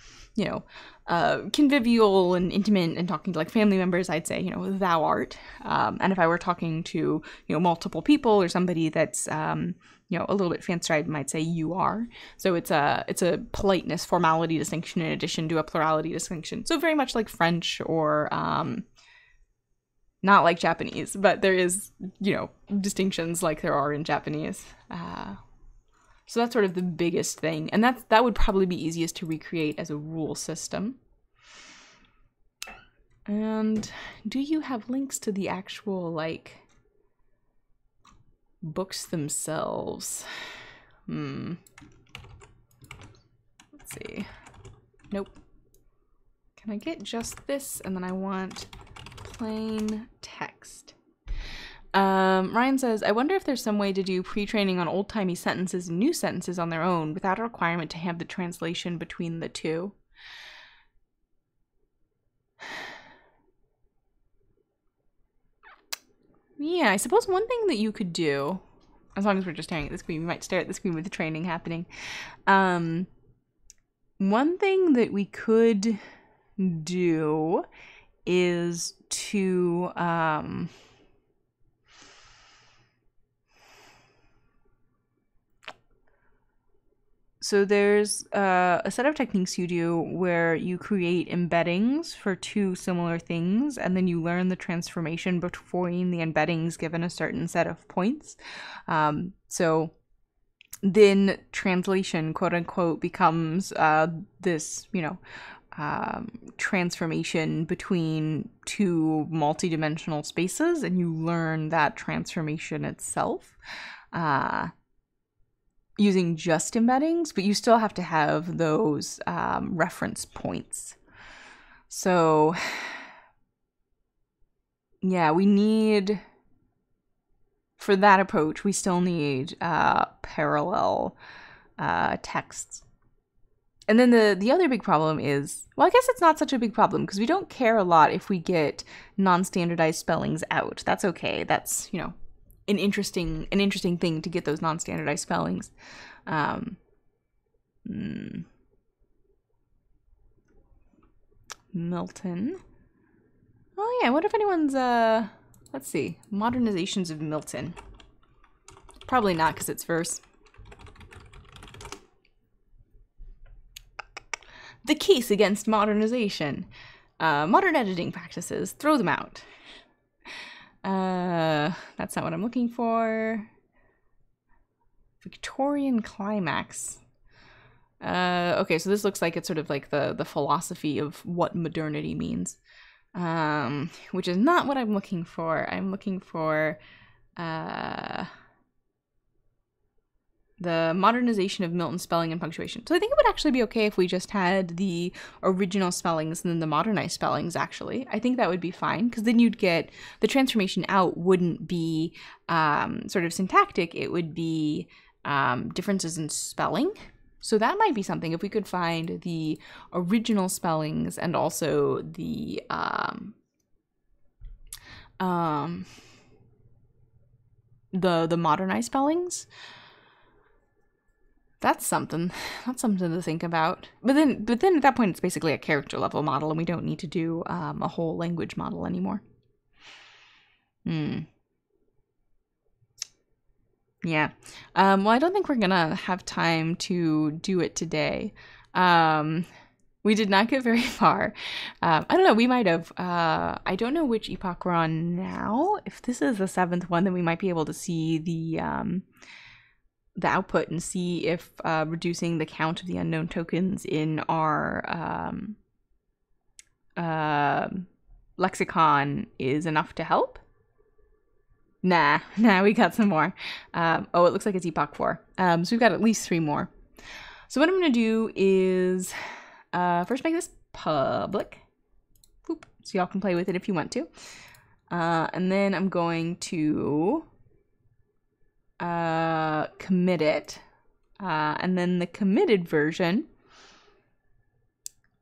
convivial and intimate and talking to like family members, I'd say, thou art. And if I were talking to, multiple people or somebody that's, a little bit fancier, I might say you are. So it's a politeness formality distinction in addition to a plurality distinction. So very much like French or not like Japanese, but there is, distinctions like there are in Japanese. So that's sort of the biggest thing. And that would probably be easiest to recreate as a rule system. And do you have links to the actual, books themselves? Let's see. Nope. Can I get just this? And then I want plain text. Ryan says, I wonder if there's some way to do pre-training on old-timey sentences and new sentences on their own without a requirement to have the translation between the two. Yeah, I suppose one thing that you could do, as long as we're just staring at the screen, we might stare at the screen with the training happening. One thing that we could do is to, so there's a set of techniques you do where you create embeddings for two similar things, and then you learn the transformation between the embeddings given a certain set of points. So then translation, quote unquote, becomes this, transformation between two multidimensional spaces, and you learn that transformation itself. Using just embeddings, but you still have to have those reference points. So yeah, we need, for that approach, we still need parallel texts. And then the other big problem is, well, I guess it's not such a big problem because we don't care a lot if we get non-standardized spellings out. That's okay. That's, an interesting thing to get those non-standardized spellings. Milton. Oh yeah, what if anyone's let's see, modernizations of Milton. Probably not because it's verse. The case against modernization. Modern editing practices. Throw them out. That's not what I'm looking for. Victorian climax. Okay, so this looks like it's sort of like the philosophy of what modernity means, which is not what I'm looking for. I'm looking for the modernization of Milton's spelling and punctuation. So I think it would actually be okay if we just had the original spellings and then the modernized spellings, actually. I think that would be fine, because then you'd get the transformation out wouldn't be sort of syntactic. It would be differences in spelling. So that might be something if we could find the original spellings and also the modernized spellings. That's something to think about. But then at that point, it's basically a character level model, and we don't need to do a whole language model anymore. Yeah. Well, I don't think we're gonna have time to do it today. We did not get very far. I don't know, we might have. I don't know which epoch we're on now. If this is the 7th one, then we might be able to see the output and see if reducing the count of the unknown tokens in our lexicon is enough to help. Nah, we got some more. Oh, it looks like it's epoch 4. So we've got at least 3 more. So what I'm going to do is first make this public. Boop, so y'all can play with it if you want to. And then I'm going to commit it. And then the committed version,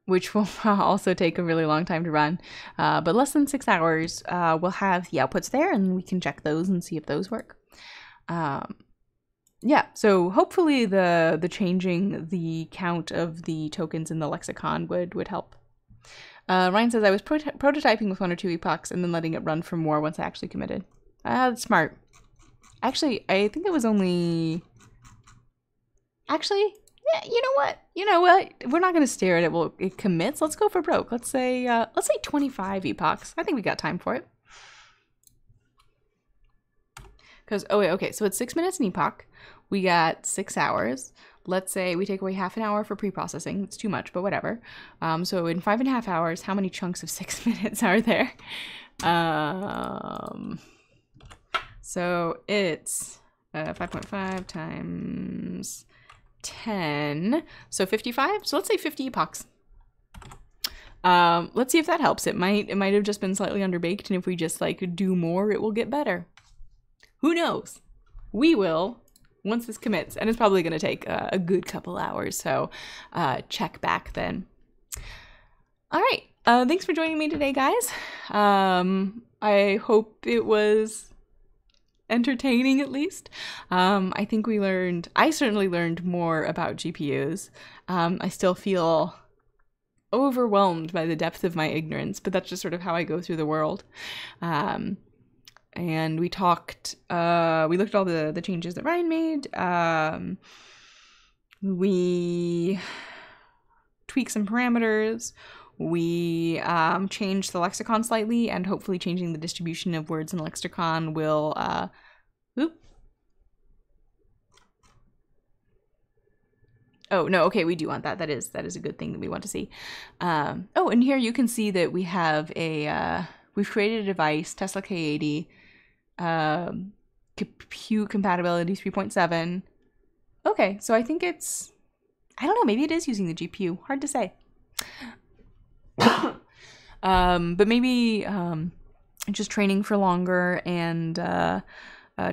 which will also take a really long time to run, but less than 6 hours, we'll have the outputs there, and we can check those and see if those work. Yeah, so hopefully the changing the count of the tokens in the lexicon would help. Ryan says, I was prototyping with 1 or 2 epochs and then letting it run for more once I actually committed. That's smart. Actually, I think it was only... Actually... Yeah, you know what? We're not going to stare at it while it commits. Let's go for broke. Let's say 25 epochs. I think we got time for it. Because, oh wait, okay, so it's 6 minutes an epoch. We got 6 hours. Let's say we take away half an hour for pre-processing. It's too much, but whatever. So in 5.5 hours, how many chunks of 6 minutes are there? So it's 5.5 times 10, so 55. So let's say 50 epochs. Let's see if that helps. It might have just been slightly underbaked, and if we just like do more, it will get better. Who knows? We will once this commits, and it's probably going to take a good couple hours. So check back then. All right. Thanks for joining me today, guys. I hope it was entertaining, at least. I think I certainly learned more about GPUs. I still feel overwhelmed by the depth of my ignorance, but that's just sort of how I go through the world. And we looked at all the changes that Ryan made. We tweaked some parameters. We changed the lexicon slightly, and hopefully changing the distribution of words in the lexicon will Oh, no, okay, we do want that. That is a good thing that we want to see. Oh, and here you can see that we have we've created a device, Tesla K80, compute compatibility 3.7. Okay, so I think it's, I don't know, maybe it is using the GPU. Hard to say. But maybe just training for longer and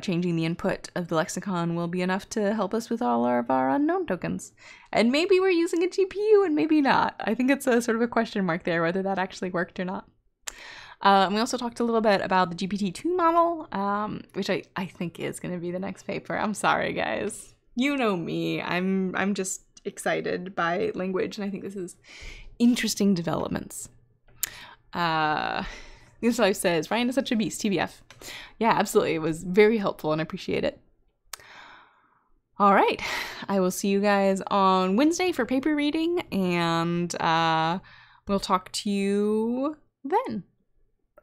changing the input of the lexicon will be enough to help us with all of our unknown tokens. And maybe we're using a GPU and maybe not. I think it's a sort of a question mark there whether that actually worked or not. We also talked a little bit about the GPT-2 model, which I think is going to be the next paper. I'm sorry, guys. You know me. I'm just excited by language, and I think this is interesting developments. This life says, Ryan is such a beast, TBF. Yeah, absolutely. It was very helpful and I appreciate it. All right. I will see you guys on Wednesday for paper reading, and we'll talk to you then.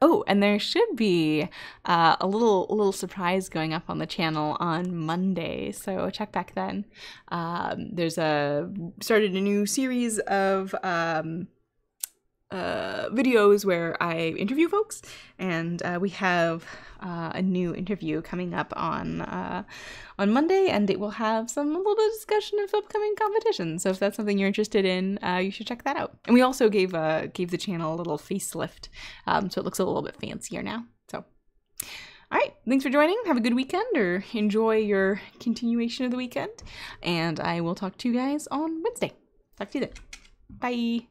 Oh, and there should be a little surprise going up on the channel on Monday, so check back then. Started a new series of videos where I interview folks, and we have a new interview coming up on Monday, and it will have a little bit of discussion of upcoming competitions. So if that's something you're interested in, you should check that out. And we also gave the channel a little facelift, so it looks a little bit fancier now. So, all right, thanks for joining. Have a good weekend, or enjoy your continuation of the weekend, and I will talk to you guys on Wednesday. Talk to you then. Bye.